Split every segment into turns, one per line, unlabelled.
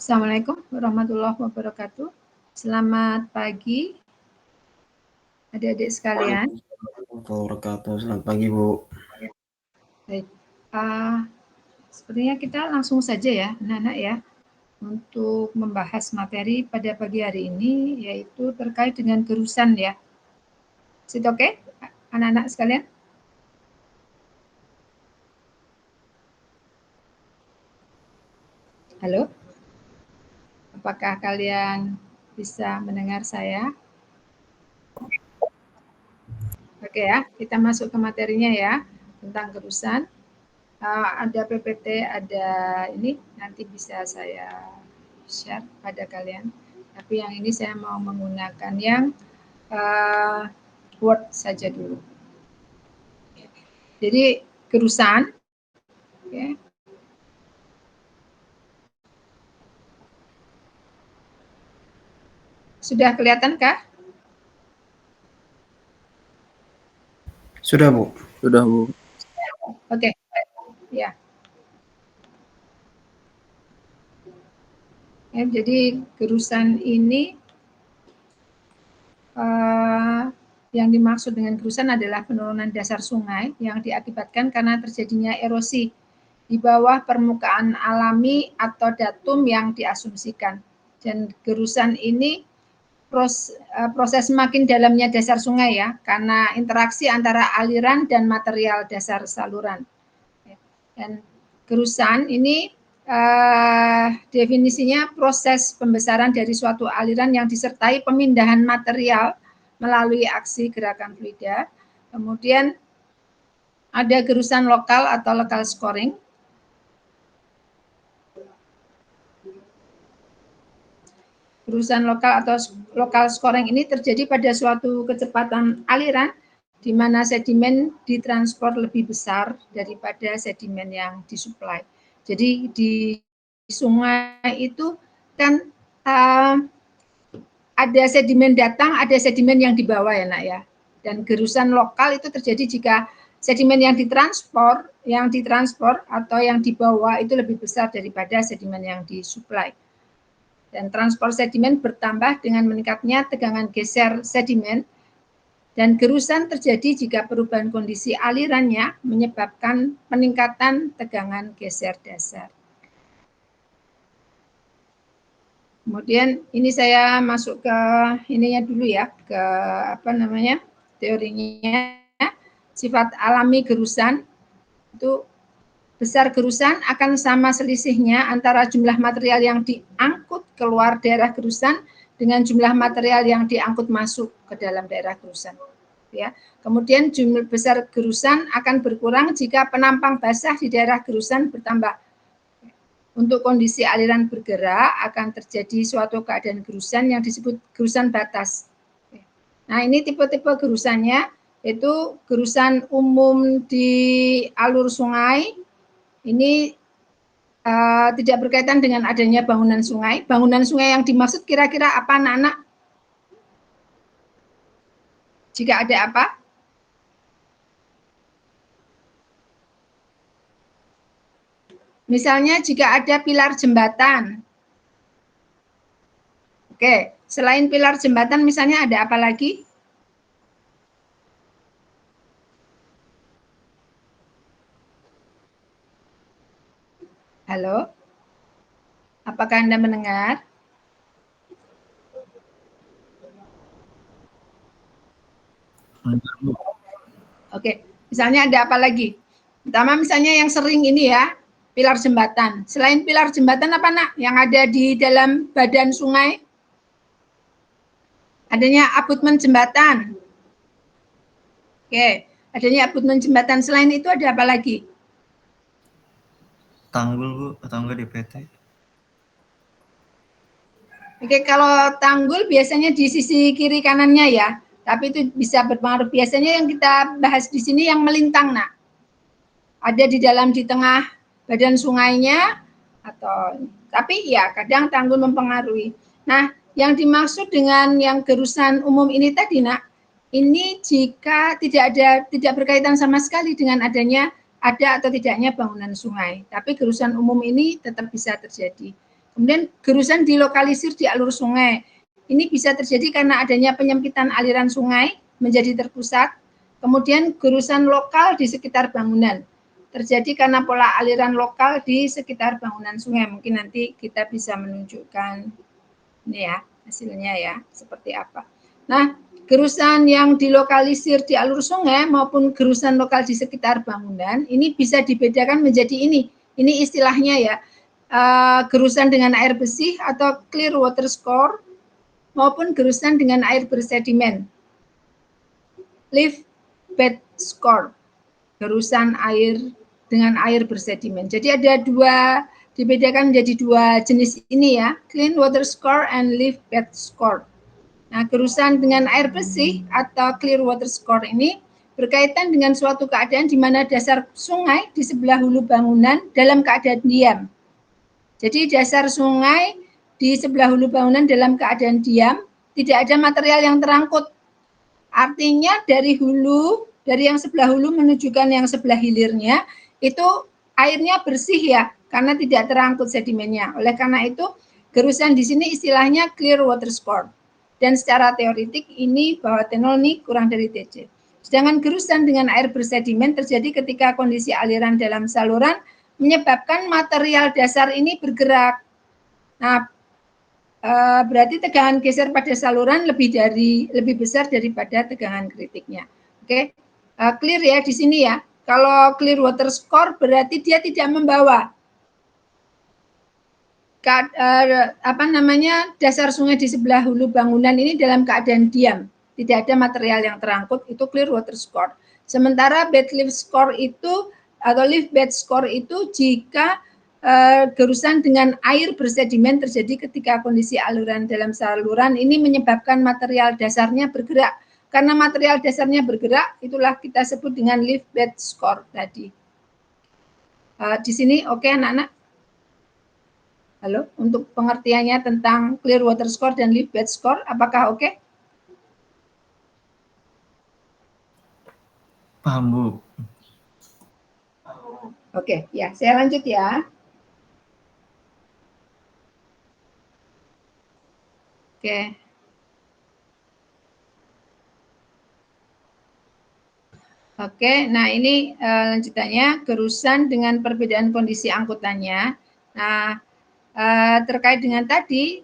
Assalamualaikum warahmatullahi wabarakatuh. Selamat pagi adik-adik sekalian.
Wabarakatuh. Selamat pagi, Bu.
Baik, sepertinya kita langsung saja ya, anak-anak ya, untuk membahas materi pada pagi hari ini, yaitu terkait dengan gerusan ya. Is it okay, anak-anak sekalian? Halo? Apakah kalian bisa mendengar saya? Oke ya, kita masuk ke materinya ya, tentang gerusan. Ada PPT, ada ini, nanti bisa saya share pada kalian. Tapi yang ini saya mau menggunakan yang Word saja dulu. Jadi gerusan, okay. Sudah kelihatankah?
Sudah, Bu.
Sudah, Bu.
Oke, ya. Jadi gerusan ini yang dimaksud dengan gerusan adalah penurunan dasar sungai yang diakibatkan karena terjadinya erosi di bawah permukaan alami atau datum yang diasumsikan. Dan gerusan ini proses semakin dalamnya dasar sungai ya, karena interaksi antara aliran dan material dasar saluran. Dan gerusan ini definisinya proses pembesaran dari suatu aliran yang disertai pemindahan material melalui aksi gerakan fluida. Kemudian ada gerusan lokal atau local scoring. Gerusan lokal atau local scoring ini terjadi pada suatu kecepatan aliran di mana sedimen ditransport lebih besar daripada sedimen yang disuplai. Jadi di sungai itu kan ada sedimen datang, ada sedimen yang dibawa ya nak ya. Dan gerusan lokal itu terjadi jika sedimen yang ditransport atau yang dibawa itu lebih besar daripada sedimen yang disuplai. Dan transport sedimen bertambah dengan meningkatnya tegangan geser sedimen, dan gerusan terjadi jika perubahan kondisi alirannya menyebabkan peningkatan tegangan geser dasar. Kemudian ini saya masuk ke ininya dulu ya, ke teorinya. Sifat alami gerusan itu besar gerusan akan sama selisihnya antara jumlah material yang diangkut keluar daerah gerusan dengan jumlah material yang diangkut masuk ke dalam daerah gerusan. Ya. Kemudian jumlah besar gerusan akan berkurang jika penampang basah di daerah gerusan bertambah. Untuk kondisi aliran bergerak akan terjadi suatu keadaan gerusan yang disebut gerusan batas. Nah, ini tipe-tipe gerusannya, itu gerusan umum di alur sungai. Ini tidak berkaitan dengan adanya bangunan sungai. Bangunan sungai yang dimaksud kira-kira apa anak-anak? Jika ada apa? Misalnya jika ada pilar jembatan. Oke, selain pilar jembatan misalnya ada apa lagi? Halo? Apakah Anda mendengar? Oke, misalnya ada apa lagi? Pertama misalnya yang sering ini ya, pilar jembatan. Selain pilar jembatan apa nak yang ada di dalam badan sungai? Adanya abutmen jembatan. Oke, adanya abutmen jembatan. Selain itu ada apa lagi?
Tanggul, Bu, atau enggak DPT?
Oke, kalau tanggul biasanya di sisi kiri kanannya ya, tapi itu bisa berpengaruh. Biasanya yang kita bahas di sini yang melintang, nak. Ada di dalam di tengah badan sungainya, atau tapi ya kadang tanggul mempengaruhi. Nah, yang dimaksud dengan yang gerusan umum ini tadi, nak, ini jika tidak berkaitan sama sekali dengan adanya ada atau tidaknya bangunan sungai, tapi gerusan umum ini tetap bisa terjadi. Kemudian gerusan dilokalisir di alur sungai. Ini bisa terjadi karena adanya penyempitan aliran sungai menjadi terpusat. Kemudian gerusan lokal di sekitar bangunan. Terjadi karena pola aliran lokal di sekitar bangunan sungai. Mungkin nanti kita bisa menunjukkan ini ya, hasilnya ya, seperti apa. Nah, gerusan yang dilokalisir di alur sungai maupun gerusan lokal di sekitar bangunan, ini bisa dibedakan menjadi ini. Ini istilahnya ya, gerusan dengan air bersih atau clear water score maupun gerusan dengan air bersedimen. Leaf bed score, gerusan air dengan air bersedimen. Jadi ada dua, dibedakan menjadi dua jenis ini ya, clean water score and leaf bed score. Nah, gerusan dengan air bersih atau clear water score ini berkaitan dengan suatu keadaan di mana dasar sungai di sebelah hulu bangunan dalam keadaan diam. Jadi dasar sungai di sebelah hulu bangunan dalam keadaan diam, tidak ada material yang terangkut. Artinya dari hulu, dari yang sebelah hulu menunjukkan yang sebelah hilirnya, itu airnya bersih ya, karena tidak terangkut sedimennya. Oleh karena itu, gerusan di sini istilahnya clear water score. Dan secara teoritik ini bahwa T0 ini kurang dari TC. Sedangkan gerusan dengan air bersedimen terjadi ketika kondisi aliran dalam saluran menyebabkan material dasar ini bergerak. Nah, berarti tegangan geser pada saluran lebih besar daripada tegangan kritiknya. Oke, clear ya di sini ya. Kalau clear water score berarti dia tidak membawa dasar sungai di sebelah hulu bangunan ini dalam keadaan diam, tidak ada material yang terangkut, itu clear water score. Sementara bed lift score itu atau lift bed score itu jika gerusan dengan air bersedimen terjadi ketika kondisi aliran dalam saluran ini menyebabkan material dasarnya bergerak. Karena material dasarnya bergerak, itulah kita sebut dengan lift bed score tadi. Di sini oke anak-anak? Halo, untuk pengertiannya tentang clear water score dan leaf bed score, apakah oke?
Paham, Bu.
Oke, ya, saya lanjut ya. Oke. Oke, nah ini lanjutannya gerusan dengan perbedaan kondisi angkutannya. Nah, terkait dengan tadi,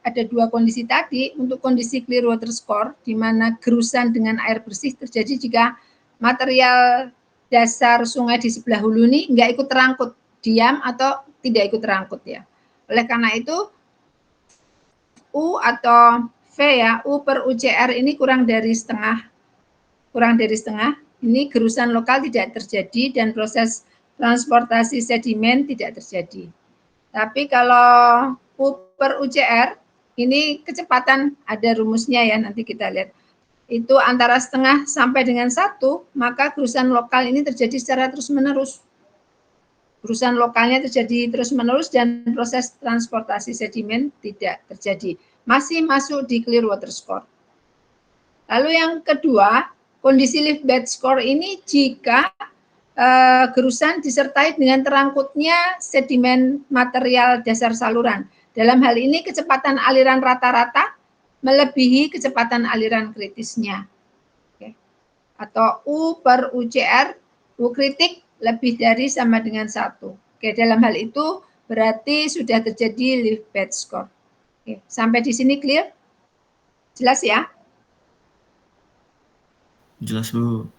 ada dua kondisi tadi. Untuk kondisi clear water score, di mana gerusan dengan air bersih terjadi jika material dasar sungai di sebelah hulu ini nggak ikut terangkut, diam atau tidak ikut terangkut ya. Oleh karena itu, U atau V ya, U per UCR ini kurang dari setengah. Ini gerusan lokal tidak terjadi dan proses transportasi sedimen tidak terjadi. Tapi kalau U per UCR, ini kecepatan, ada rumusnya ya, nanti kita lihat. Itu antara setengah sampai dengan 1, maka gerusan lokal ini terjadi secara terus-menerus. Gerusan lokalnya terjadi terus-menerus dan proses transportasi sedimen tidak terjadi. Masih masuk di clear water score. Lalu yang kedua, kondisi lift bed score ini jika gerusan disertai dengan terangkutnya sedimen material dasar saluran. Dalam hal ini kecepatan aliran rata-rata melebihi kecepatan aliran kritisnya. Oke. Atau U per UCR, U kritik lebih dari sama dengan 1. Oke, dalam hal itu berarti sudah terjadi lift bed score. Oke, sampai di sini clear? Jelas ya?
Jelas, Bu.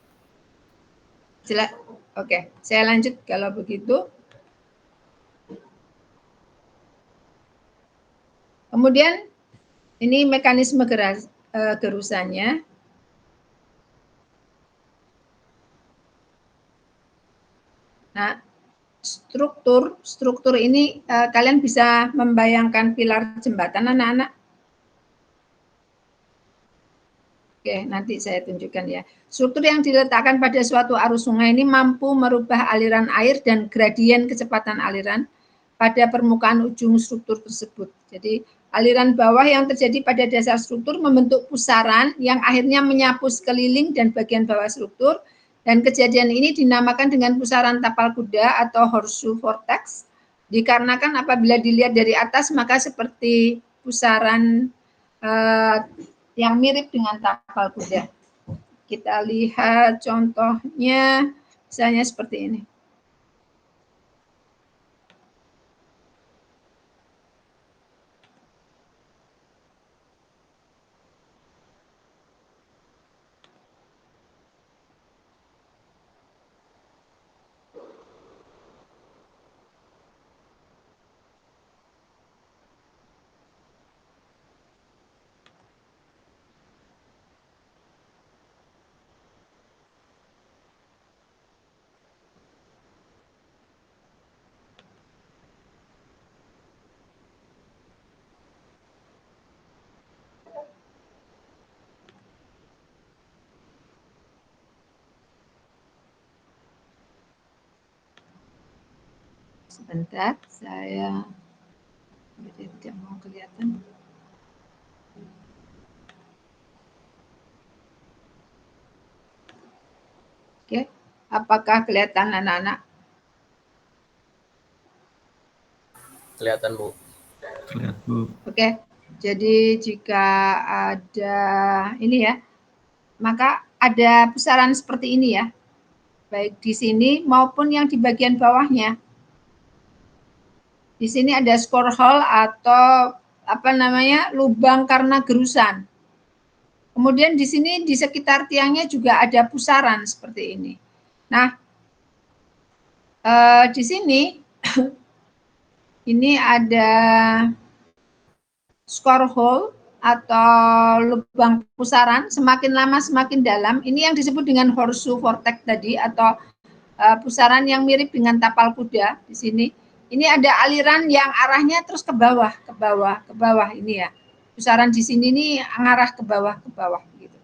Jelas. Oke, saya lanjut kalau begitu. Kemudian ini mekanisme gerusannya. Nah, struktur ini kalian bisa membayangkan pilar jembatan anak-anak. Oke, nanti saya tunjukkan ya. Struktur yang diletakkan pada suatu arus sungai ini mampu merubah aliran air dan gradien kecepatan aliran pada permukaan ujung struktur tersebut. Jadi, aliran bawah yang terjadi pada dasar struktur membentuk pusaran yang akhirnya menyapu sekeliling dan bagian bawah struktur, dan kejadian ini dinamakan dengan pusaran tapal kuda atau horseshoe vortex, Dikarenakan apabila dilihat dari atas maka seperti pusaran yang mirip dengan tapal kuda. Kita lihat contohnya, misalnya seperti ini. Sebentar, saya tidak mau kelihatan. Oke, apakah kelihatan anak-anak?
Kelihatan, Bu.
Kelihatan, Bu.
Oke, jadi jika ada ini ya, maka ada pusaran seperti ini ya, baik di sini maupun yang di bagian bawahnya. Di sini ada score hole atau apa namanya, lubang karena gerusan. Kemudian di sini di sekitar tiangnya juga ada pusaran seperti ini. Nah, di sini ini ada score hole atau lubang pusaran, semakin lama semakin dalam. Ini yang disebut dengan horseshoe vortex tadi, atau pusaran yang mirip dengan tapal kuda di sini. Ini ada aliran yang arahnya terus ke bawah, ke bawah, ke bawah ini ya. Pusaran di sini ini mengarah ke bawah, gitu.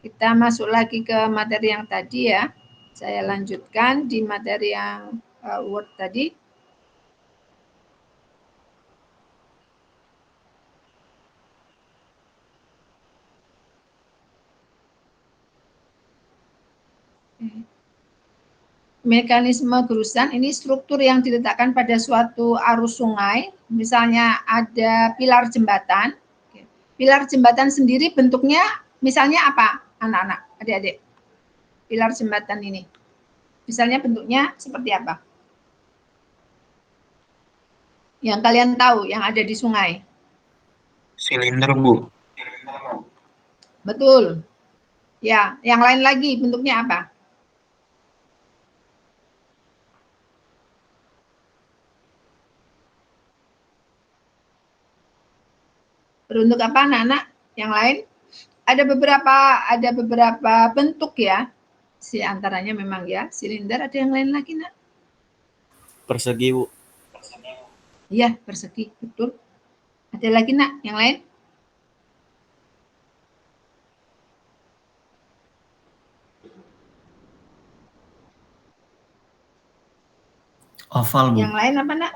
Kita masuk lagi ke materi yang tadi ya. Saya lanjutkan di materi yang Word tadi. Mekanisme gerusan ini struktur yang diletakkan pada suatu arus sungai, misalnya ada pilar jembatan. Pilar jembatan sendiri bentuknya misalnya apa, anak-anak, adik-adik? Pilar jembatan ini, misalnya bentuknya seperti apa? Yang kalian tahu, yang ada di sungai.
Silinder, Bu.
Betul. Ya, yang lain lagi bentuknya apa? Beruntuk apa, anak-anak? Yang lain? Ada beberapa bentuk ya. Si antaranya memang ya, silinder. Ada yang lain lagi, Nak?
Persegi, Bu.
Iya, persegi, betul. Ada lagi, Nak, yang lain?
Oval, Bu.
Yang lain apa, Nak?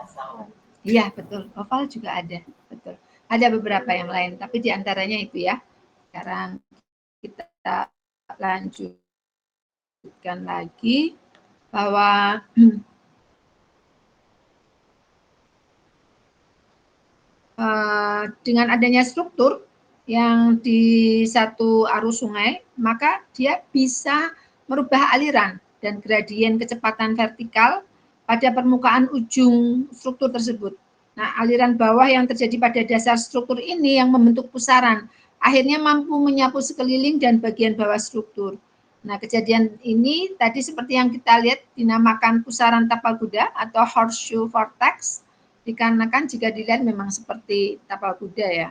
Iya, betul. Oval juga ada. Betul. Ada beberapa yang lain, tapi diantaranya itu ya. Sekarang kita lanjutkan lagi bahwa dengan adanya struktur yang di satu arus sungai, maka dia bisa merubah aliran dan gradien kecepatan vertikal pada permukaan ujung struktur tersebut. Nah, aliran bawah yang terjadi pada dasar struktur ini yang membentuk pusaran, akhirnya mampu menyapu sekeliling dan bagian bawah struktur. Nah, kejadian ini tadi seperti yang kita lihat dinamakan pusaran tapal kuda atau horseshoe vortex, dikarenakan jika dilihat memang seperti tapal kuda ya.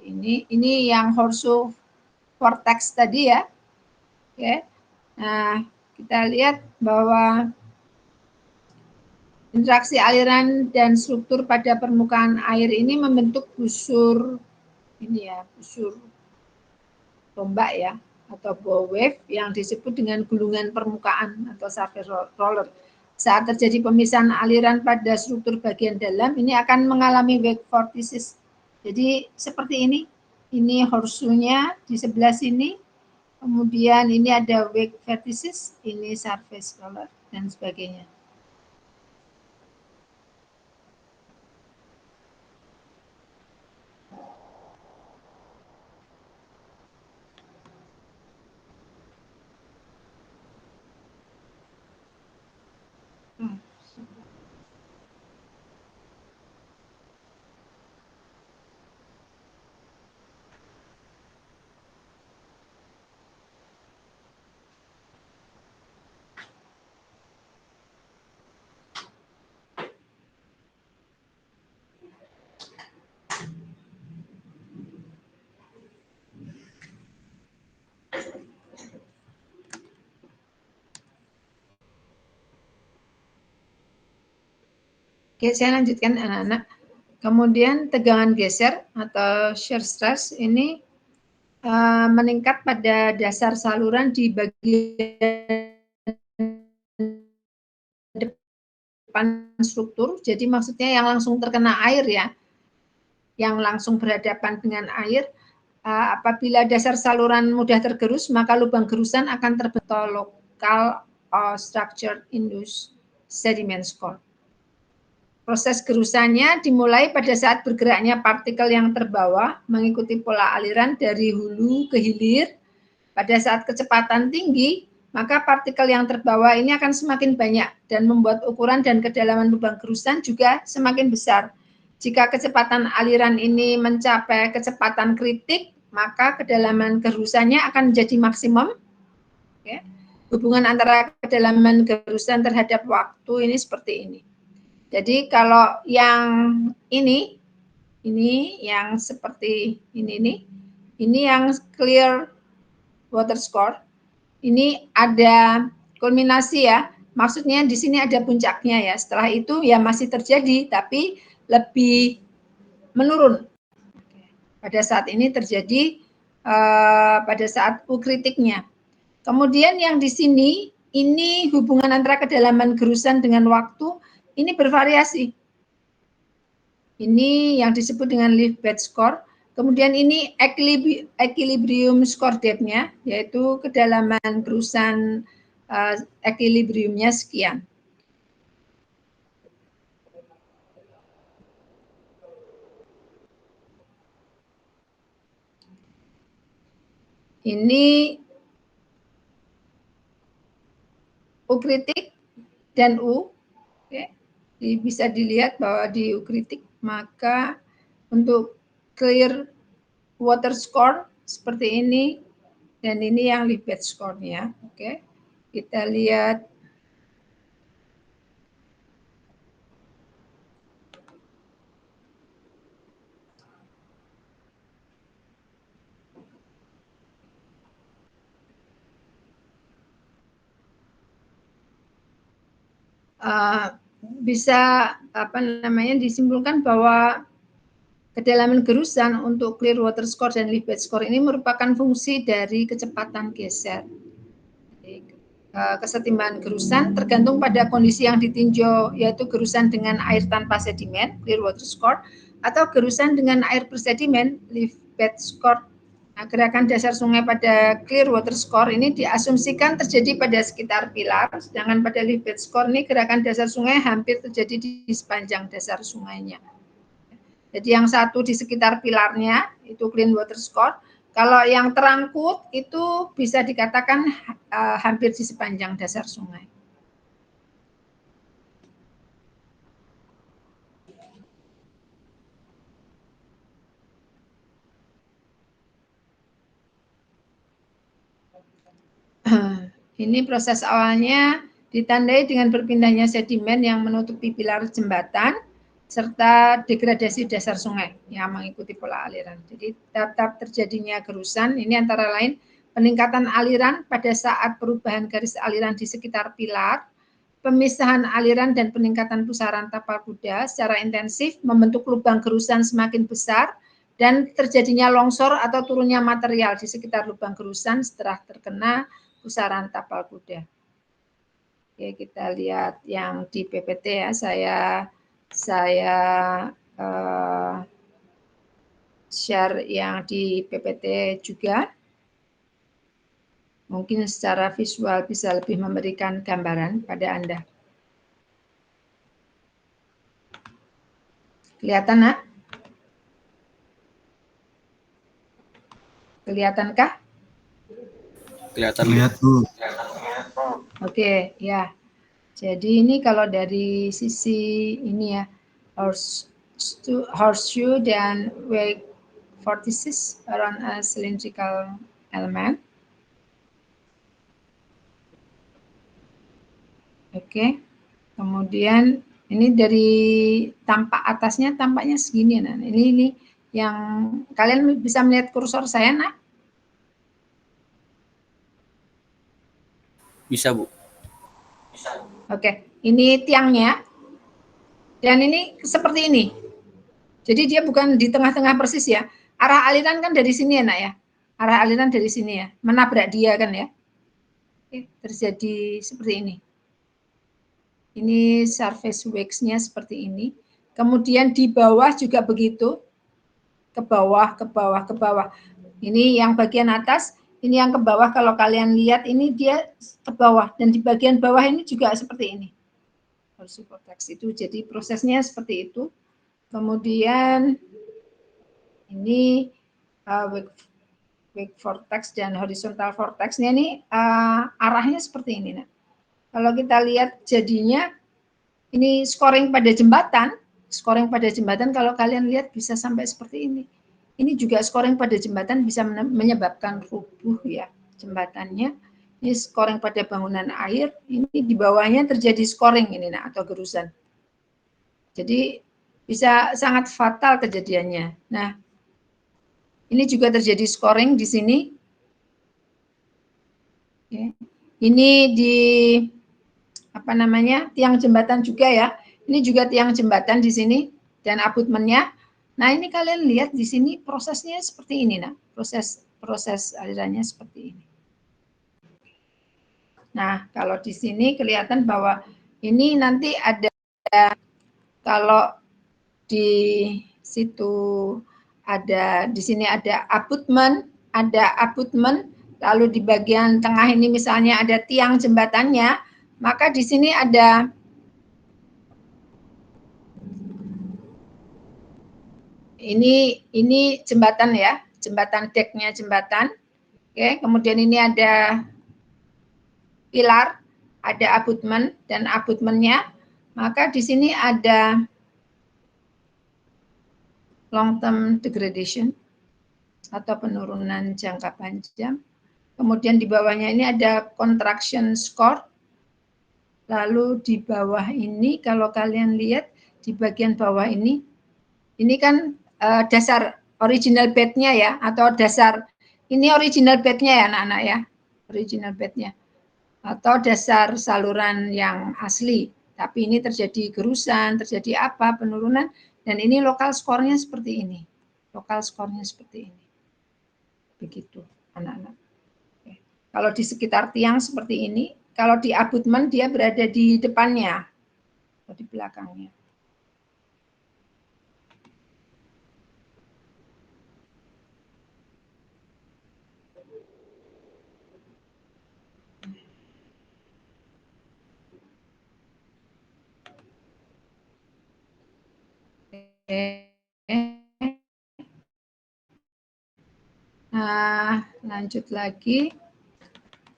Ini yang horseshoe vortex tadi ya. Oke. Nah, kita lihat bahwa interaksi aliran dan struktur pada permukaan air ini membentuk busur ini ya, busur tombak ya, atau bow wave yang disebut dengan gulungan permukaan atau surface roller. Saat terjadi pemisahan aliran pada struktur bagian dalam, ini akan mengalami wave vortices Jadi seperti ini horseshoe-nya di sebelah sini, kemudian ini ada wake vertices, ini surface roller, dan sebagainya. Oke, saya lanjutkan anak-anak. Kemudian tegangan geser atau shear stress ini meningkat pada dasar saluran di bagian depan struktur. Jadi maksudnya yang langsung terkena air ya, yang langsung berhadapan dengan air. Apabila dasar saluran mudah tergerus, maka lubang gerusan akan terbentuk local structure induced sediment score. Proses gerusannya dimulai pada saat bergeraknya partikel yang terbawa mengikuti pola aliran dari hulu ke hilir. Pada saat kecepatan tinggi, maka partikel yang terbawa ini akan semakin banyak dan membuat ukuran dan kedalaman lubang gerusan juga semakin besar. Jika kecepatan aliran ini mencapai kecepatan kritik, maka kedalaman gerusannya akan menjadi maksimum. Oke. Hubungan antara kedalaman gerusan terhadap waktu ini seperti ini. Jadi kalau yang ini yang seperti ini nih, ini yang clear water score. Ini ada kulminasi ya. Maksudnya di sini ada puncaknya ya. Setelah itu ya masih terjadi tapi lebih menurun. Pada saat ini terjadi pada saat U kritiknya. Kemudian yang di sini ini hubungan antara kedalaman gerusan dengan waktu ini bervariasi. Ini yang disebut dengan lift bed score. Kemudian ini equilibrium score depth-nya, yaitu kedalaman gerusan equilibriumnya sekian. Ini U kritik dan U. Oke. Bisa dilihat bahwa di U kritik maka untuk clear water score seperti ini dan ini yang lift bed score-nya. Oke. Kita lihat bisa disimpulkan bahwa kedalaman gerusan untuk clear water score dan lift bed score ini merupakan fungsi dari kecepatan geser. Kesetimbangan gerusan tergantung pada kondisi yang ditinjau, yaitu gerusan dengan air tanpa sedimen, clear water score, atau gerusan dengan air bersedimen, lift bed score. Nah, gerakan dasar sungai pada clear water score ini diasumsikan terjadi pada sekitar pilar, sedangkan pada lift bed score ini gerakan dasar sungai hampir terjadi di sepanjang dasar sungainya. Jadi yang satu di sekitar pilarnya itu clean water score. Kalau yang terangkut itu bisa dikatakan hampir di sepanjang dasar sungai. Ini proses awalnya ditandai dengan berpindahnya sedimen yang menutupi pilar jembatan serta degradasi dasar sungai yang mengikuti pola aliran. Jadi tahap terjadinya gerusan ini antara lain peningkatan aliran pada saat perubahan garis aliran di sekitar pilar, pemisahan aliran dan peningkatan pusaran tapal kuda secara intensif membentuk lubang gerusan semakin besar dan terjadinya longsor atau turunnya material di sekitar lubang gerusan setelah terkena pusaran tapal kuda. Oke, kita lihat yang di PPT ya. Saya share yang di PPT juga. Mungkin secara visual bisa lebih memberikan gambaran pada Anda. Kelihatan, nak? Kelihatankah?
Kelihatan.
Lihat, Bu.
Oke, ya. Jadi ini kalau dari sisi ini ya, horseshoe dan wake vortices around a cylindrical element. Oke, kemudian ini dari tampak atasnya tampaknya segini. Nah, ini yang kalian bisa melihat kursor saya, nak?
Bisa, Bu.
Oke, ini tiangnya. Dan ini seperti ini. Jadi dia bukan di tengah-tengah persis ya. Arah aliran kan dari sini ya, nak ya. Arah aliran dari sini ya. Menabrak dia kan ya. Oke, terjadi seperti ini. Ini surface wakes-nya seperti ini. Kemudian di bawah juga begitu. Ke bawah, ke bawah, ke bawah. Ini yang bagian atas, ini yang ke bawah. Kalau kalian lihat ini dia ke bawah. Dan di bagian bawah ini juga seperti ini. Horseshoe vortex itu. Jadi prosesnya seperti itu. Kemudian ini wake vortex dan horizontal vortex-nya ini arahnya seperti ini. Nah, kalau kita lihat jadinya ini scoring pada jembatan kalau kalian lihat bisa sampai seperti ini. Ini juga scoring pada jembatan bisa menyebabkan rubuh ya jembatannya. Ini scoring pada bangunan air, ini di bawahnya terjadi scoring ini nah, atau gerusan. Jadi bisa sangat fatal kejadiannya. Nah, ini juga terjadi scoring di sini. Ini di apa namanya tiang jembatan juga ya. Ini juga tiang jembatan di sini dan abutmennya. Nah ini kalian lihat di sini prosesnya seperti ini, nah proses alirannya seperti ini. Nah kalau di sini kelihatan bahwa ini nanti ada kalau di situ ada di sini ada abutmen, lalu di bagian tengah ini misalnya ada tiang jembatannya, maka di sini ada ini jembatan ya, jembatan deknya jembatan. Oke, kemudian ini ada pilar, ada abutmen dan abutmennya. Maka di sini ada long term degradation atau penurunan jangka panjang. Kemudian di bawahnya ini ada contraction score. Lalu di bawah ini kalau kalian lihat di bagian bawah ini kan dasar original bed-nya ya atau dasar ini original bed-nya ya anak-anak ya. Original bed-nya. Atau dasar saluran yang asli. Tapi ini terjadi gerusan, terjadi apa, penurunan dan ini lokal skornya seperti ini. Lokal skornya seperti ini. Begitu anak-anak. Kalau di sekitar tiang seperti ini, kalau di abutmen dia berada di depannya atau di belakangnya. Nah, lanjut lagi.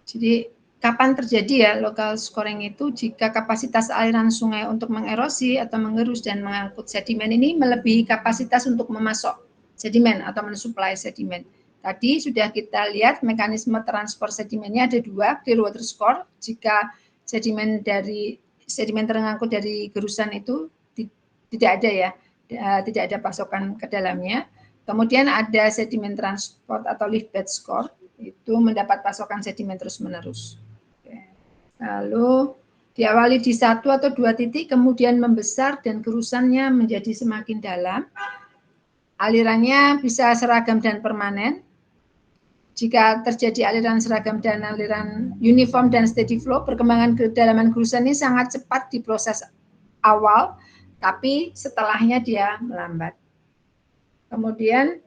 Jadi kapan terjadi ya local scoring itu jika kapasitas aliran sungai untuk mengerosi atau mengerus dan mengangkut sedimen ini melebihi kapasitas untuk memasok sedimen atau mensuplai sedimen. Tadi sudah kita lihat mekanisme transfer sedimennya ada dua, clear water score jika sedimen terangkut dari gerusan itu tidak ada ya, tidak ada pasokan ke dalamnya. Kemudian ada sedimen transport atau lift bed score, itu mendapat pasokan sedimen terus-menerus. Lalu diawali di 1 atau 2 titik, kemudian membesar dan gerusannya menjadi semakin dalam. Alirannya bisa seragam dan permanen. Jika terjadi aliran seragam dan aliran uniform dan steady flow, perkembangan kedalaman gerusan ini sangat cepat di proses awal, tapi setelahnya dia melambat. Kemudian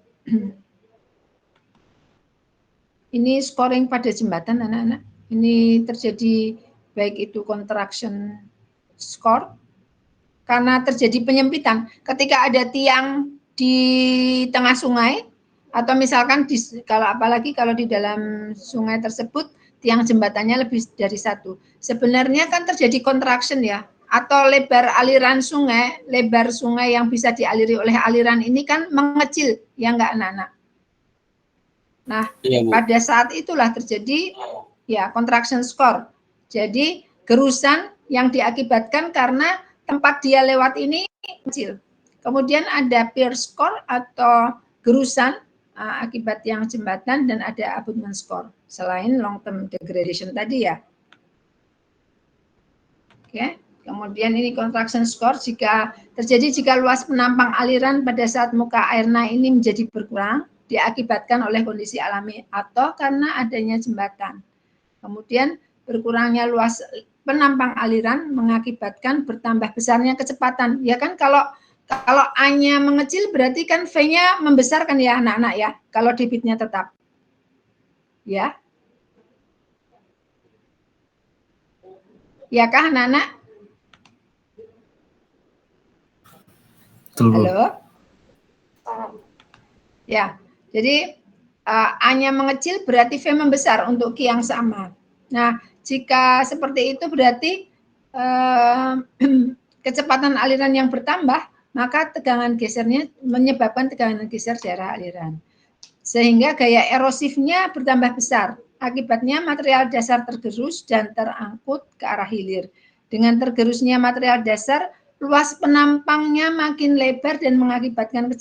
Ini scoring pada jembatan anak-anak. Ini terjadi baik itu contraction score karena terjadi penyempitan. Ketika ada tiang di tengah sungai atau misalkan apalagi kalau di dalam sungai tersebut tiang jembatannya lebih dari satu. Sebenarnya kan terjadi contraction ya, atau lebar aliran sungai, lebar sungai yang bisa dialiri oleh aliran ini kan mengecil, ya enggak anak-anak? Nah,
Iya, Bu.
pada saat itulah terjadi ya contraction score. Jadi gerusan yang diakibatkan karena tempat dia lewat ini kecil. Kemudian ada pier score atau gerusan akibat yang jembatan dan ada abutment score selain long term degradation tadi ya. Oke. Kemudian ini contraction score jika luas penampang aliran pada saat muka air naik ini menjadi berkurang diakibatkan oleh kondisi alami atau karena adanya jembatan. Kemudian berkurangnya luas penampang aliran mengakibatkan bertambah besarnya kecepatan. Ya kan kalau A-nya mengecil berarti kan V-nya membesar kan ya anak-anak ya, kalau debitnya tetap. Ya. Ya kah anak-anak? Halo? Ya, jadi A-nya mengecil berarti V membesar untuk Q yang sama. Nah, jika seperti itu berarti kecepatan aliran yang bertambah, maka tegangan gesernya menyebabkan tegangan geser daerah aliran. Sehingga gaya erosifnya bertambah besar. Akibatnya material dasar tergerus dan terangkut ke arah hilir. Dengan tergerusnya material dasar, luas penampangnya makin lebar dan mengakibatkan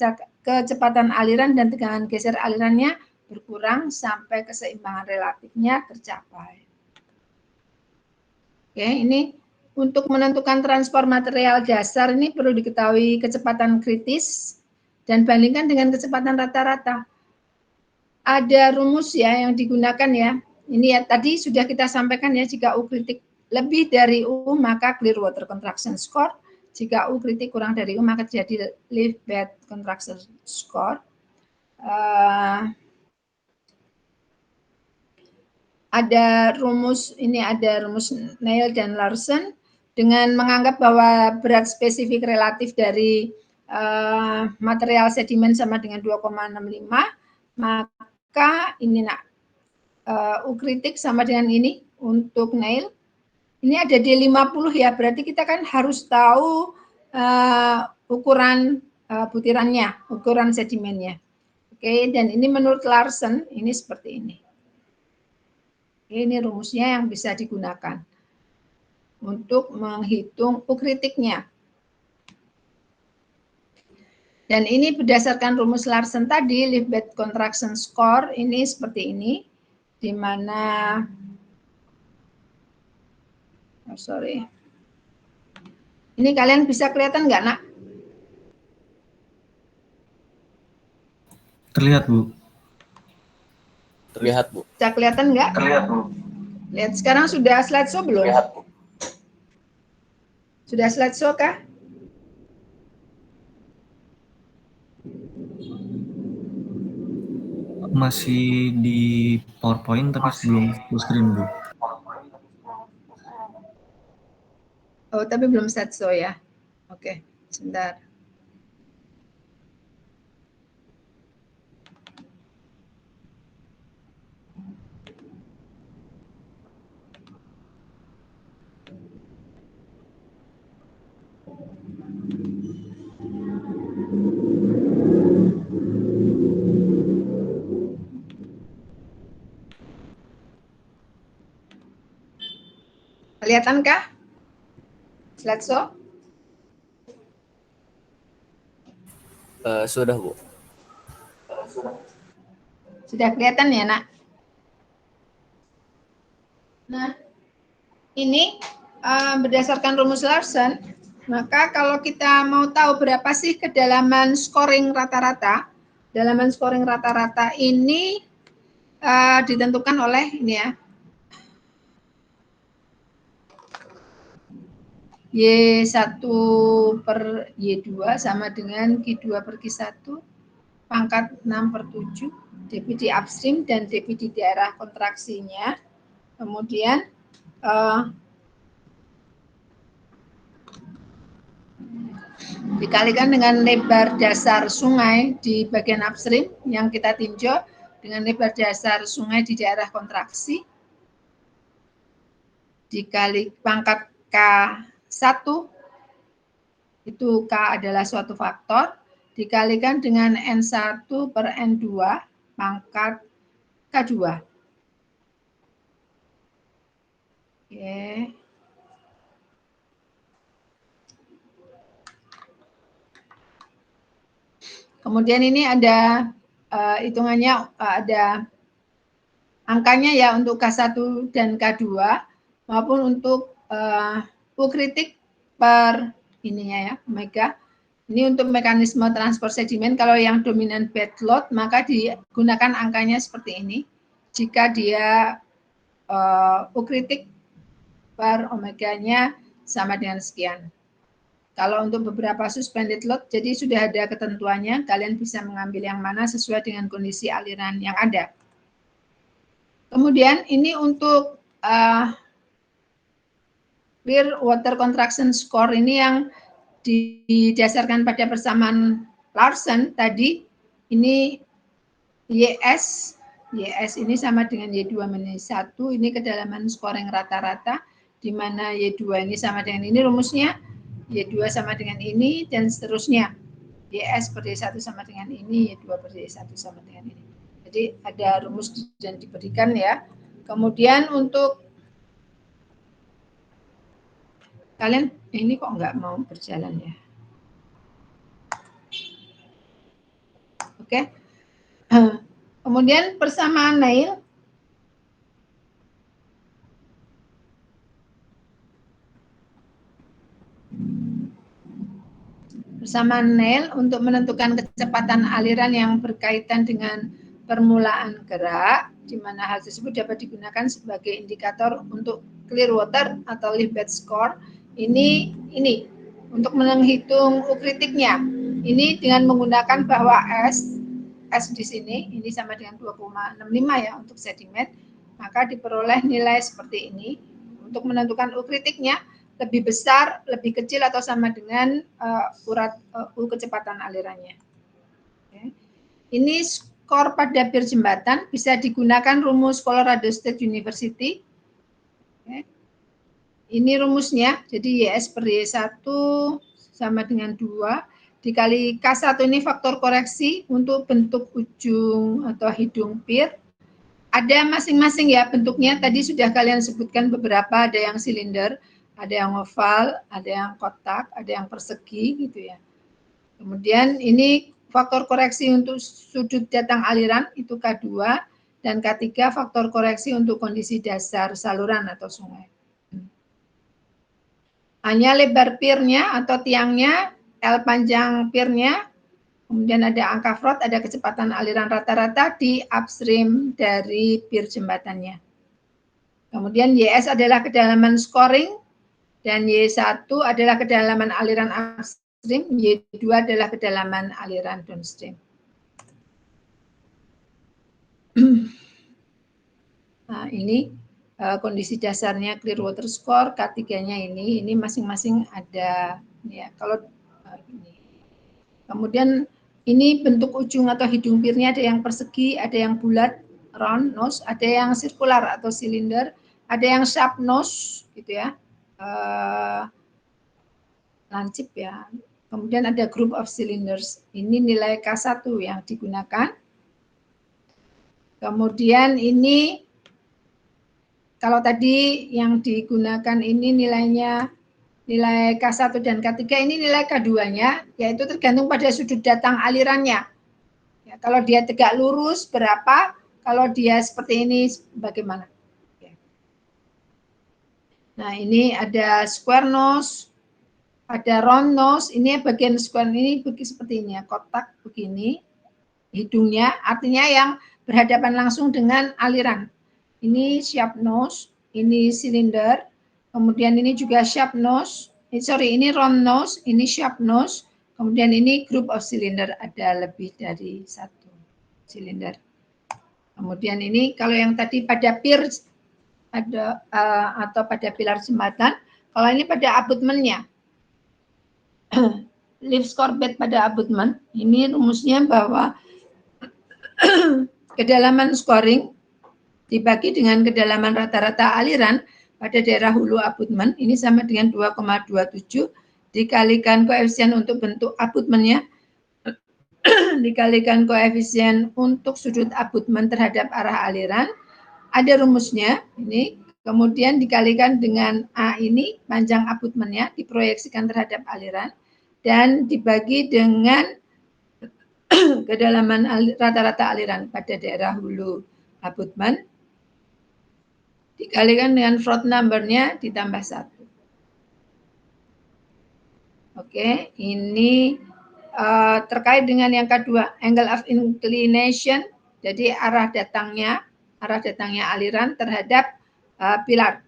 kecepatan aliran dan tegangan geser alirannya berkurang sampai keseimbangan relatifnya tercapai. Oke, ini untuk menentukan transport material dasar ini perlu diketahui kecepatan kritis dan bandingkan dengan kecepatan rata-rata. Ada rumus ya yang digunakan ya. Ini ya tadi sudah kita sampaikan ya, jika U kritik lebih dari U maka clear water contraction score. Jika U kritik kurang dari U maka terjadi lift bed contraction score. Ada rumus Neil dan Larsen dengan menganggap bahwa berat spesifik relatif dari material sedimen sama dengan 2,65, maka ini U kritik sama dengan ini untuk Neil. Ini ada D50 ya, berarti kita kan harus tahu ukuran butirannya, ukuran sedimennya. Oke, dan ini menurut Larsen ini seperti ini. Ini rumusnya yang bisa digunakan untuk menghitung U kritiknya. Dan ini berdasarkan rumus Larsen tadi, lift bed contraction score ini seperti ini, di mana ini kalian bisa kelihatan nggak, Nak?
Terlihat, Bu.
Terlihat, Bu.
Bisa kelihatan nggak?
Terlihat, Bu.
Lihat sekarang sudah slideshow belum?
Terlihat, Bu.
Sudah slideshow kah?
Masih di PowerPoint tapi belum full screen, Bu.
Oh, tapi belum slideshow ya? Oke, sebentar. Kelihatankah slideshow?
Sudah, Bu.
Sudah kelihatan ya, Nak? Nah, ini berdasarkan rumus Larsen, maka kalau kita mau tahu berapa sih kedalaman scoring rata-rata, kedalaman scoring rata-rata ini ditentukan oleh ini ya, Y1 per Y2 sama dengan Q2 per Q1. pangkat 6/7 debit di upstream dan debit di daerah kontraksinya. Kemudian dikalikan dengan lebar dasar sungai di bagian upstream yang kita tinjau dengan lebar dasar sungai di daerah kontraksi dikali pangkat K1, itu K adalah suatu faktor, dikalikan dengan N1 per N2 pangkat K2. Oke. Kemudian ini ada hitungannya, ada angkanya ya untuk K1 dan K2 maupun untuk U kritik per ininya ya, omega. Ini untuk mekanisme transfer sedimen. Kalau yang dominan bed load maka digunakan angkanya seperti ini. Jika dia U kritik per omeganya sama dengan sekian. Kalau untuk beberapa suspended load, jadi sudah ada ketentuannya, kalian bisa mengambil yang mana sesuai dengan kondisi aliran yang ada. Kemudian ini untuk clear water contraction score ini yang didasarkan pada persamaan Larsen tadi, ini YS ini sama dengan Y2-1, ini kedalaman scoring rata-rata, di mana Y2 ini sama dengan ini rumusnya, Y2 sama dengan ini, dan seterusnya. YS per Y1 sama dengan ini, Y2 per Y1 sama dengan ini. Jadi ada rumus dan diberikan ya. Kemudian untuk kalian, ini kok nggak mau berjalan ya? Oke. Kemudian persamaan Néel. Persamaan Néel untuk menentukan kecepatan aliran yang berkaitan dengan permulaan gerak, di mana hal tersebut dapat digunakan sebagai indikator untuk clear water atau lift bed score. Ini untuk menghitung U kritiknya. Ini dengan menggunakan bahwa S di sini, ini sama dengan 2,65 ya untuk sedimen, maka diperoleh nilai seperti ini. Untuk menentukan U kritiknya, lebih besar, lebih kecil, atau sama dengan U kecepatan alirannya. Oke. Ini skor pada pier jembatan bisa digunakan rumus Colorado State University. Oke. Ini rumusnya, jadi YS per Y1 sama dengan 2, dikali K1 ini faktor koreksi untuk bentuk ujung atau hidung pier. Ada masing-masing ya bentuknya, tadi sudah kalian sebutkan beberapa, ada yang silinder, ada yang oval, ada yang kotak, ada yang persegi gitu ya. Kemudian ini faktor koreksi untuk sudut datang aliran itu K2, dan K3 faktor koreksi untuk kondisi dasar saluran atau sungai. Hanya lebar pier-nya atau tiangnya, L panjang pier-nya, kemudian ada angka Froude, ada kecepatan aliran rata-rata di upstream dari pier jembatannya. Kemudian YS adalah kedalaman scoring, dan Y1 adalah kedalaman aliran upstream, Y2 adalah kedalaman aliran downstream. Nah, ini kondisi dasarnya clear water score, K3-nya ini masing-masing ada ya. Kalau ini. Kemudian ini bentuk ujung atau hidung pier-nya ada yang persegi, ada yang bulat, round nose, ada yang sirkular atau silinder, ada yang sharp nose gitu ya. Lancip ya. Kemudian ada group of cylinders. Ini nilai K1 yang digunakan. Kemudian ini kalau tadi yang digunakan ini nilainya nilai K1 dan K3, ini nilai K2-nya, yaitu tergantung pada sudut datang alirannya. Ya, kalau dia tegak lurus berapa, kalau dia seperti ini bagaimana. Nah, ini ada square nose, ada round nose, ini bagian square ini seperti ini ya, kotak begini, hidungnya, artinya yang berhadapan langsung dengan aliran. Ini sharp nose, ini silinder, kemudian ini juga sharp nose, ini round nose, ini sharp nose, Kemudian ini group of cylinder, ada lebih dari satu silinder. Kemudian ini kalau yang tadi pada pier ada atau pada pilar jembatan, kalau ini pada abutmennya. Lift score bed pada abutmen, ini rumusnya bahwa kedalaman scoring dibagi dengan kedalaman rata-rata aliran pada daerah hulu abutmen, ini sama dengan 2,27 dikalikan koefisien untuk bentuk abutmennya dikalikan koefisien untuk sudut abutmen terhadap arah aliran. Ada rumusnya, ini kemudian dikalikan dengan A ini panjang abutmennya diproyeksikan terhadap aliran dan dibagi dengan kedalaman rata-rata aliran pada daerah hulu abutmen dikalikan dengan Froude number-nya ditambah 1. Oke, ini terkait dengan yang kedua, angle of inclination, jadi arah datangnya aliran terhadap pilar.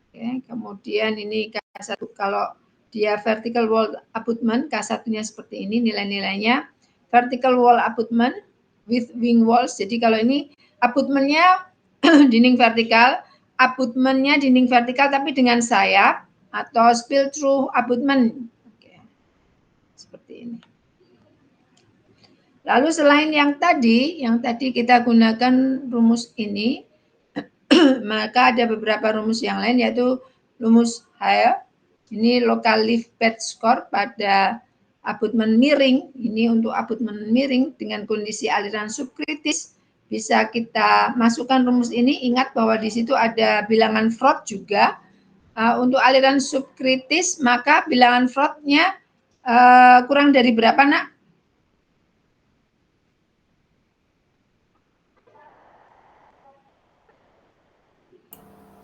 Oke, kemudian ini K1 kalau dia vertical wall abutment, K1-nya seperti ini nilai-nilainya. Vertical wall abutment with wing walls, jadi kalau ini abutmennya dinding vertikal, abutmennya dinding vertikal tapi dengan sayap atau spill through abutment. Oke, seperti ini. Lalu selain yang tadi kita gunakan rumus ini, maka ada beberapa rumus yang lain yaitu rumus Hale, ini local lift bed score pada abutmen miring, ini untuk abutmen miring dengan kondisi aliran subkritis, bisa kita masukkan rumus ini, ingat bahwa di situ ada bilangan Froude juga. Untuk aliran subkritis, maka bilangan Froude-nya kurang dari berapa, nak?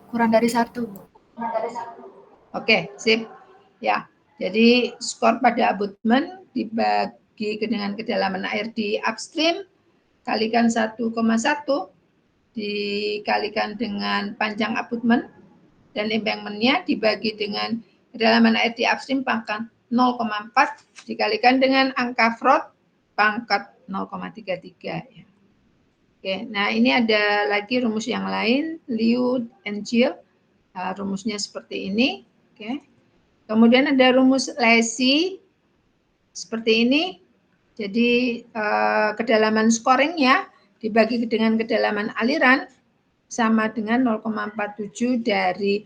Kurang dari 1.
Oke, sip. Ya, jadi skor pada abutmen dibagi dengan kedalaman air di upstream kalikan 1,1 dikalikan dengan panjang abutmen dan embankmentnya dibagi dengan kedalaman air di upstream pangkat 0,4 dikalikan dengan angka Froude pangkat 0,33 ya. Oke, nah ini ada lagi rumus yang lain, Liu and Gill, rumusnya seperti ini. Oke. Kemudian ada rumus Lacy seperti ini. Jadi kedalaman scoringnya dibagi dengan kedalaman aliran sama dengan 0,47 dari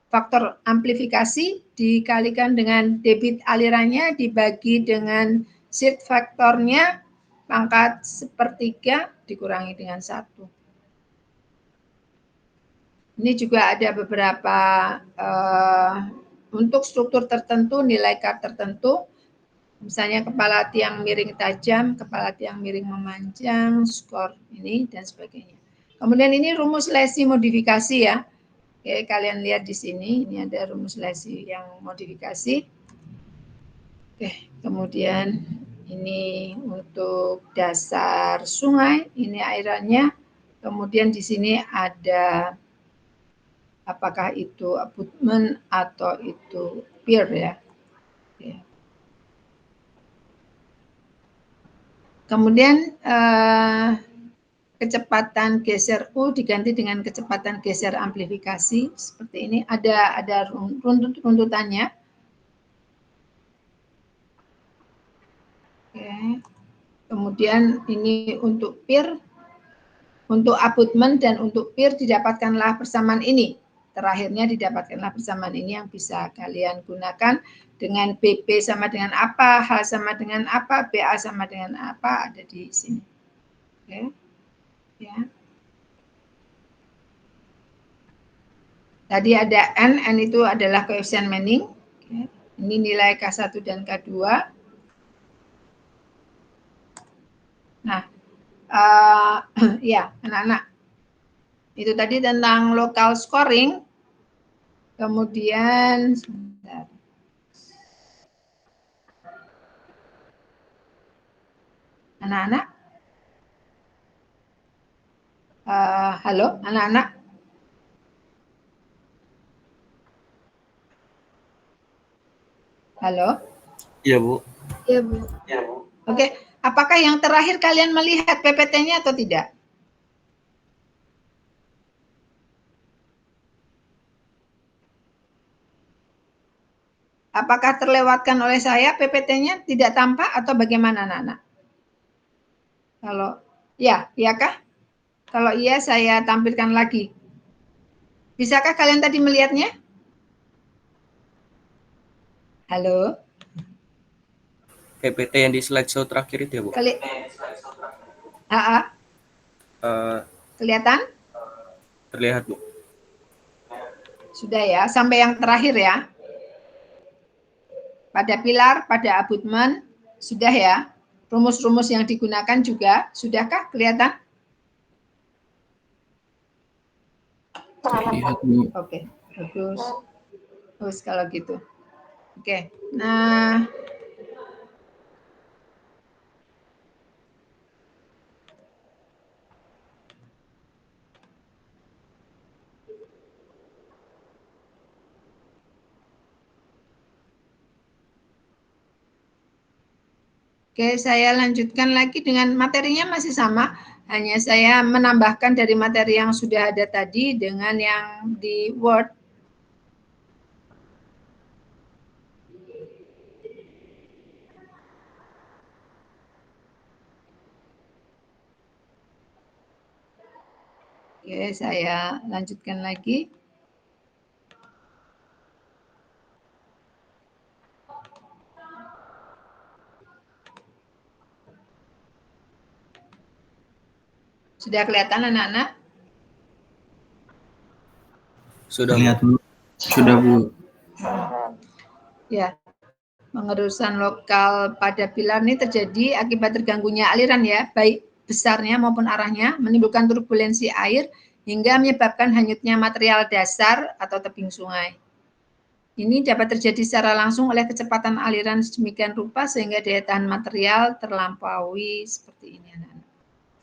faktor amplifikasi dikalikan dengan debit alirannya dibagi dengan shear faktornya pangkat 1/3 dikurangi dengan 1. Ini juga ada beberapa untuk struktur tertentu, nilai K tertentu, misalnya kepala tiang miring tajam, kepala tiang miring memanjang, skor ini, dan sebagainya. Kemudian ini rumus Lacy modifikasi ya. Oke, kalian lihat di sini, ini ada rumus Lacy yang modifikasi. Oke, kemudian ini untuk dasar sungai, ini airannya. Kemudian di sini ada apakah itu abutment atau itu pier ya. Oke. Kemudian kecepatan geser U diganti dengan kecepatan geser amplifikasi seperti ini. Ada runtutannya. Oke. Kemudian ini untuk pier, untuk abutment dan untuk pier didapatkanlah persamaan ini. Terakhirnya didapatkanlah persamaan ini yang bisa kalian gunakan dengan BP sama dengan apa, H sama dengan apa, BA sama dengan apa, ada di sini. Oke. Ya. Tadi ada N itu adalah koefisien Manning. Oke. Ini nilai K1 dan K2. Nah, ya anak-anak, itu tadi tentang local scoring. Kemudian, sebentar. Anak-anak, halo anak-anak. Halo.
Iya, Bu.
Ya, Bu. Oke, apakah yang terakhir kalian melihat PPT-nya atau tidak? Apakah terlewatkan oleh saya PPT-nya tidak tampak atau bagaimana, anak-anak? Kalau ya, iyakah? Kalau iya saya tampilkan lagi. Bisakah kalian tadi melihatnya? Halo?
PPT yang di slideshow terakhir itu ya, Bu?
Uh, kelihatan?
Terlihat, Bu.
Sudah ya, sampai yang terakhir ya. Pada pilar, pada abutment, sudah ya. Rumus-rumus yang digunakan juga, sudahkah kelihatan?
Terlihat, Bu.
Oke, bagus. Bagus kalau gitu. Oke, nah oke, saya lanjutkan lagi dengan materinya masih sama, hanya saya menambahkan dari materi yang sudah ada tadi dengan yang di Word. Oke, saya lanjutkan lagi. Sudah kelihatan anak-anak?
Sudah,
Terlihat,
Bu.
Bu. Sudah, Bu.
Ya, pengerusan lokal pada pilar ini terjadi akibat terganggunya aliran ya, baik besarnya maupun arahnya, menimbulkan turbulensi air hingga menyebabkan hanyutnya material dasar atau tebing sungai. Ini dapat terjadi secara langsung oleh kecepatan aliran sedemikian rupa sehingga daya tahan material terlampaui seperti ini.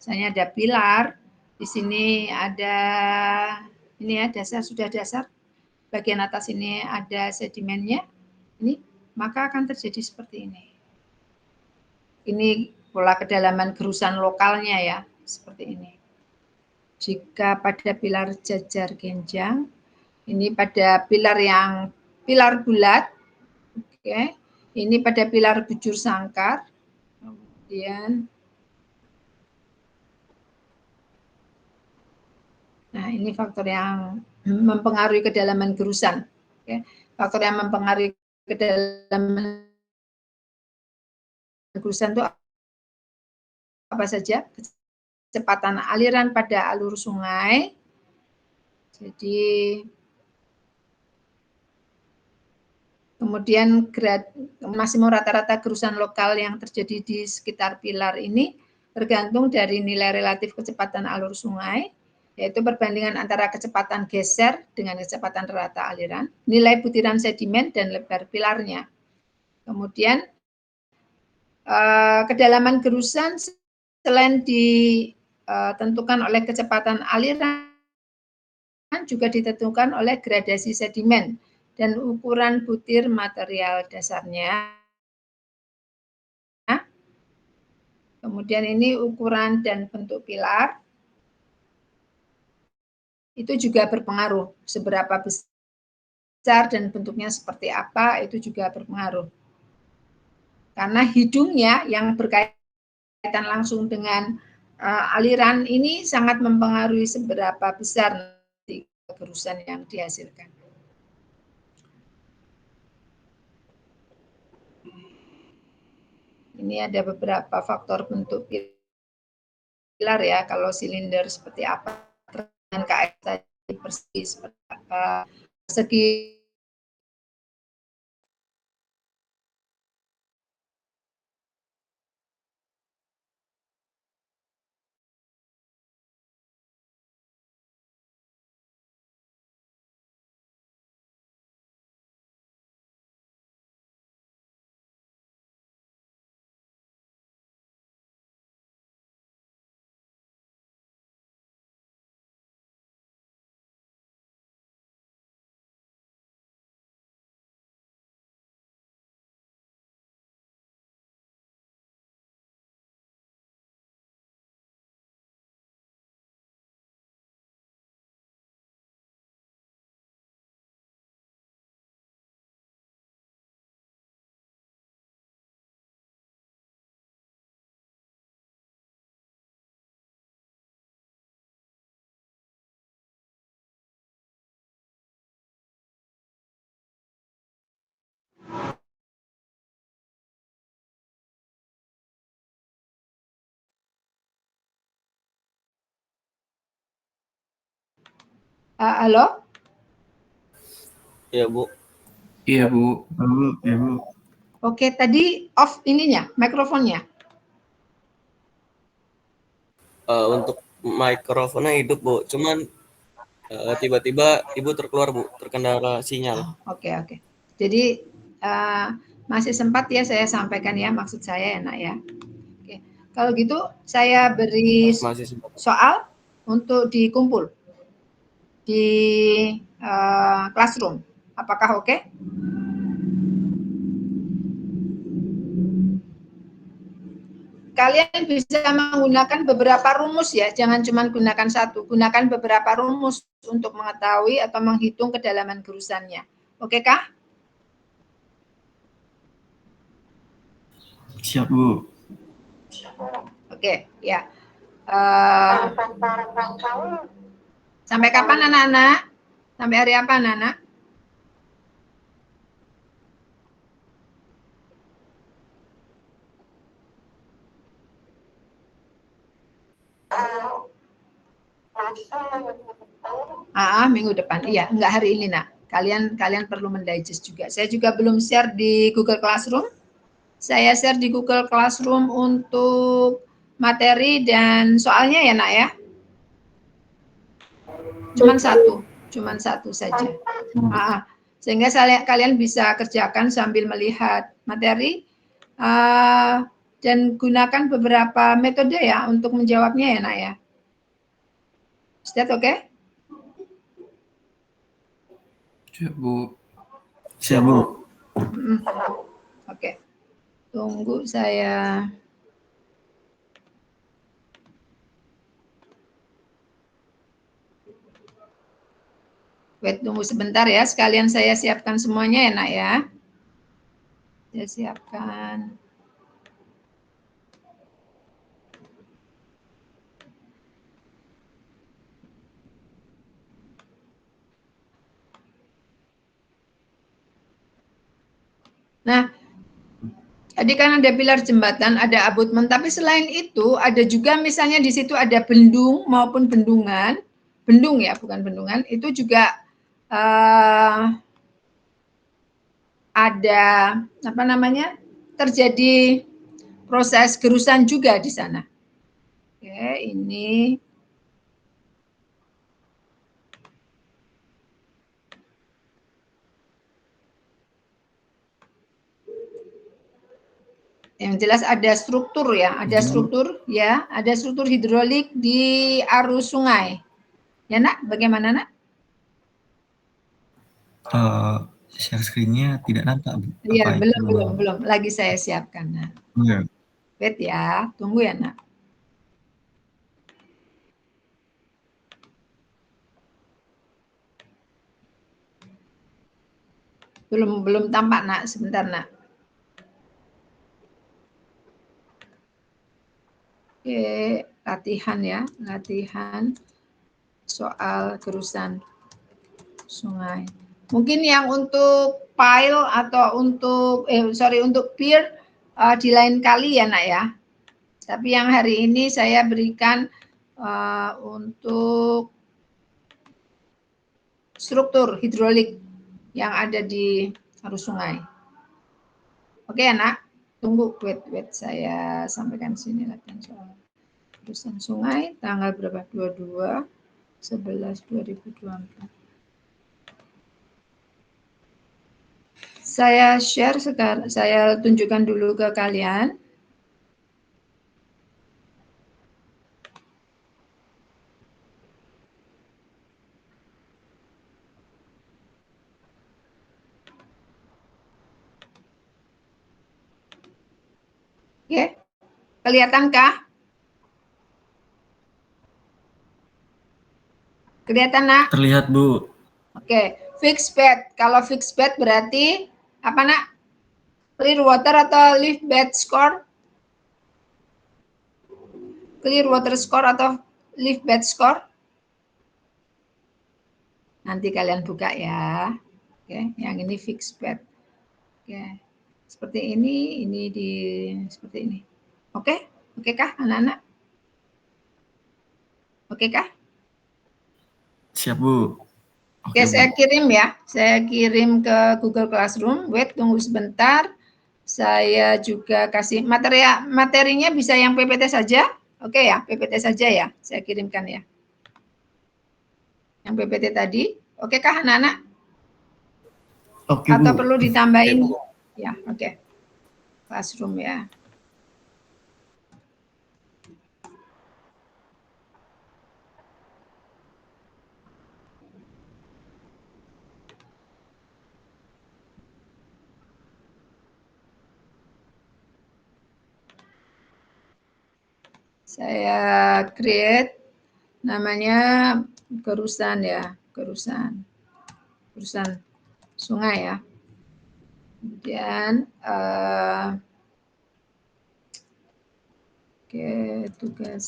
Misalnya ada pilar, di sini ada ini ya dasar, sudah dasar, bagian atas ini ada sedimennya, ini maka akan terjadi seperti ini. Ini pola kedalaman gerusan lokalnya ya, seperti ini. Jika pada pilar jajar genjang, ini pada pilar yang pilar bulat, oke. Ini pada pilar bujur sangkar, kemudian nah ini faktor yang mempengaruhi kedalaman gerusan. Oke. Faktor yang mempengaruhi kedalaman gerusan itu apa saja? Kecepatan aliran pada alur sungai. Jadi kemudian maksimum rata-rata gerusan lokal yang terjadi di sekitar pilar ini tergantung dari nilai relatif kecepatan alur sungai, yaitu perbandingan antara kecepatan geser dengan kecepatan rata aliran, nilai butiran sedimen, dan lebar pilarnya. Kemudian kedalaman gerusan selain ditentukan oleh kecepatan aliran, juga ditentukan oleh gradasi sedimen dan ukuran butir material dasarnya. Kemudian ini ukuran dan bentuk pilar. Itu juga berpengaruh, seberapa besar dan bentuknya seperti apa, itu juga berpengaruh. Karena hidungnya yang berkaitan langsung dengan aliran ini sangat mempengaruhi seberapa besar nanti gerusan yang dihasilkan. Ini ada beberapa faktor bentuk pilar ya, kalau silinder seperti apa, dengan KF tadi persis seperti apa, segi Halo?
Iya, Bu.
Iya, Bu. Halo, ya, Bu.
Oke, tadi off ininya, mikrofonnya.
Untuk mikrofonnya hidup, Bu. Cuman tiba-tiba Ibu terkeluar, Bu, terkendala sinyal.
Oke. Jadi masih sempat ya saya sampaikan ya maksud saya enak ya. Oke. Kalau gitu saya beri
Masih sempat.
soal untuk dikumpul di classroom. Apakah oke? Kalian bisa menggunakan beberapa rumus ya, jangan cuma gunakan satu. Gunakan beberapa rumus untuk mengetahui atau menghitung kedalaman gerusannya. Oke kah?
Siap, Bu.
Oke, ya. Sampai kapan anak-anak? Sampai hari apa anak-anak? Minggu depan. Iya, enggak hari ini, Nak. Kalian perlu mendigest juga. Saya juga belum share di Google Classroom. Saya share di Google Classroom untuk materi dan soalnya ya, Nak ya. Cuman satu saja. Sehingga kalian bisa kerjakan sambil melihat materi dan gunakan beberapa metode ya untuk menjawabnya ya, Nak ya. Is that okay?
Siap, Bu. Siap, Bu.
Oke. Tunggu saya. Wait, tunggu sebentar ya. Sekalian saya siapkan semuanya ya, Nak ya. Saya siapkan. Nah, tadi kan ada pilar jembatan, ada abutmen, tapi selain itu ada juga misalnya di situ ada bendung maupun bendungan, bendung ya, bukan bendungan, itu juga ada apa namanya? Terjadi proses gerusan juga di sana. Oke, ini yang jelas ada struktur ya, ada struktur hidrolik di arus sungai. Ya, Nak, bagaimana, Nak?
Share screen-nya tidak nampak, Bu.
Iya, belum. Lagi saya siapkan. Nah.
Iya.
Wait ya, tunggu ya, Nak. Belum tampak, Nak. Sebentar, Nak. Oke, latihan soal gerusan sungai. Mungkin yang untuk pile atau untuk untuk pier di lain kali ya, Nak ya. Tapi yang hari ini saya berikan untuk struktur hidrolik yang ada di arus sungai. Oke, Nak. Tunggu, wait. Saya sampaikan sini latihan soal gerusan sungai tanggal berapa? 22/11/2024. Saya share sekarang, saya tunjukkan dulu ke kalian. Oke, kelihatankah? Kelihatan, Nak?
Terlihat, Bu.
Oke, fixed bed. Kalau fixed bed berarti apa, Nak? Clear water atau lift bed score? Clear water score atau lift bed score? Nanti kalian buka ya. Oke, yang ini fixed bed. Oke, seperti ini seperti ini. Oke, kah anak-anak? Oke kah?
Siap, Bu.
Oke, saya kirim ya. Saya kirim ke Google Classroom. Wait, tunggu sebentar. Saya juga kasih materinya bisa yang PPT saja. Oke ya, PPT saja ya. Saya kirimkan ya. Yang PPT tadi. Oke kah anak-anak?
Oke,
atau
Bu.
perlu ditambahin? Ya, oke. Classroom ya. Saya create namanya Gerusan ya, Gerusan sungai ya. Kemudian oke, tugas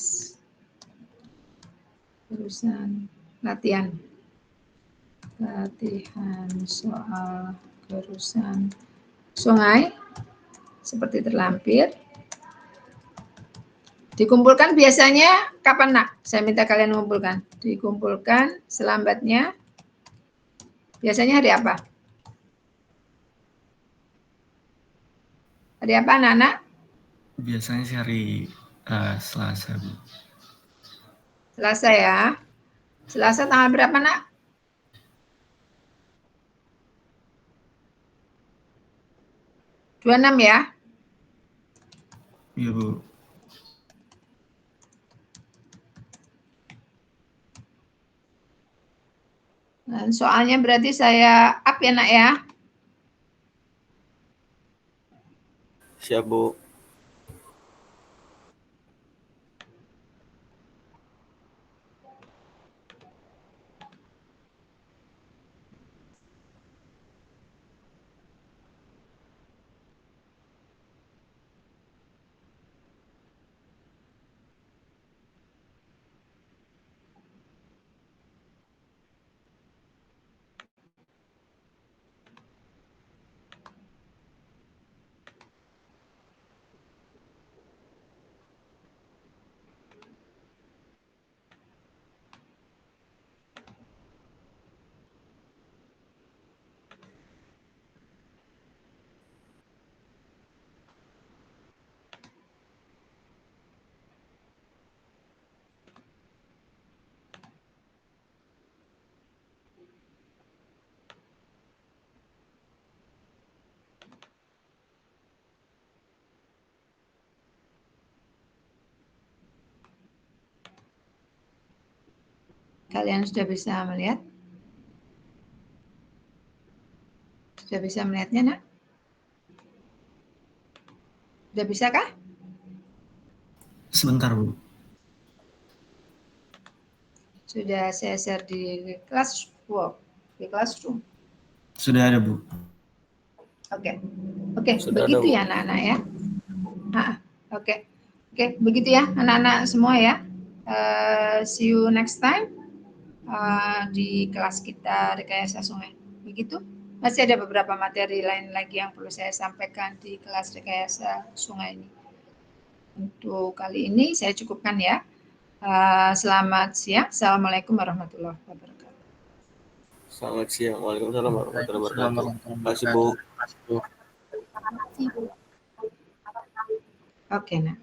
Gerusan latihan soal gerusan sungai seperti terlampir. Dikumpulkan biasanya kapan nak? Saya minta kalian mengumpulkan. Dikumpulkan selambatnya. Biasanya hari apa? Hari apa anak-anak?
Biasanya sih hari Selasa, Bu.
Selasa ya. Selasa tanggal berapa nak? (26) ya.
Iya, Bu.
Dan soalnya berarti saya up ya nak ya.
Siap, Bu.
Kalian sudah bisa melihat? Sudah bisa melihatnya nak? Sudah bisa kah?
Sebentar, Bu.
Sudah saya share di classroom.
Sudah ada, Bu.
Oke,
Sudah
begitu
ada, Bu.
ya anak-anak ya. Oke, begitu ya anak-anak semua ya. See you next time di kelas kita rekayasa sungai. Begitu. Masih ada beberapa materi lain lagi yang perlu saya sampaikan di kelas rekayasa sungai ini. Untuk kali ini saya cukupkan ya. Selamat siang. Assalamualaikum warahmatullahi wabarakatuh.
Selamat siang. Waalaikumsalam warahmatullahi wabarakatuh. Terima kasih, Bu.
Oke, nah.